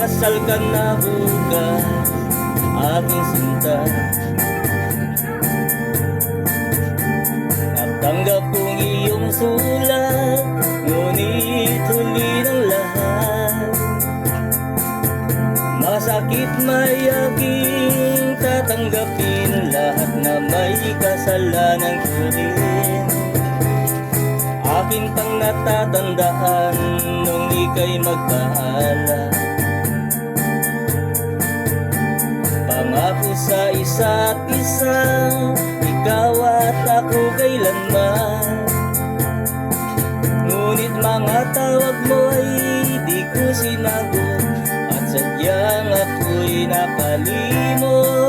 Kasal ka na bukas, aking sinta. Natanggap kong iyong sulat, ngunit huli ng lahat. Masakit may aking tatanggapin, lahat na may kasalanan ko rin. Akin pang natatandaan nung ika'y magpaalam. Pangako sa isa't isa, ikaw at ako kailanman. Ngunit mga tawag mo ay di ko sinagot, at sadyang ako'y nakalimot.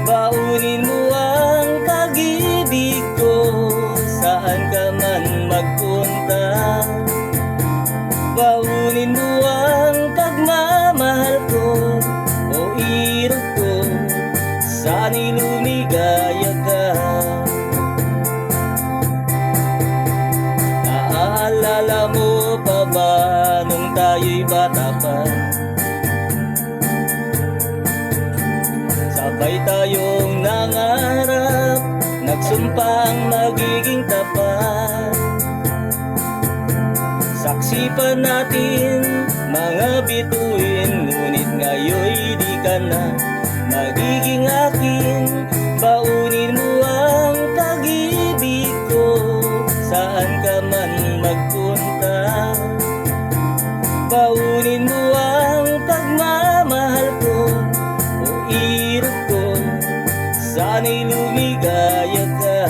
Baunin mo ang pag-ibig ko, saan ka man magpunta. Baunin mo ang pagmamahal ko, o irog ko, sana'y lumigaya ka. Naaalala mo pa ba nung tayo'y bata pa? Sabay tayong nangarap, nagsumpang magiging tapat. Saksi pa natin mga bituin, ngunit ngayon'y di ka na magiging akin. Baunin mo ang pag-ibig ko, saan ka man magpunta. Baunin mo ang pagmamahal ko, o irog ko, sana'y lumigaya ka.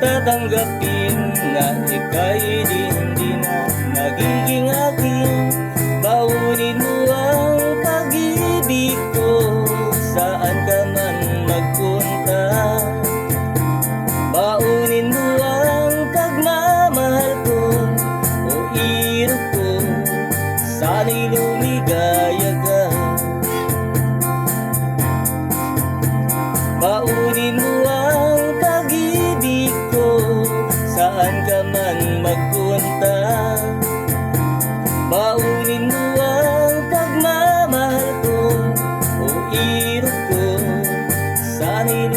Tatanggapin na ika'y hindi na magiging akin. Baunin mo ang pag-ibig ko, saan ka man magpunta. Baunin mo ang pagmamahal ko, o irog ko, sana'y lumigaya ka. Baunin mo ang pag-ibig ko, saan ka man magpunta. Baunin mo ang pagmamahal ko, o irog ko, sana'y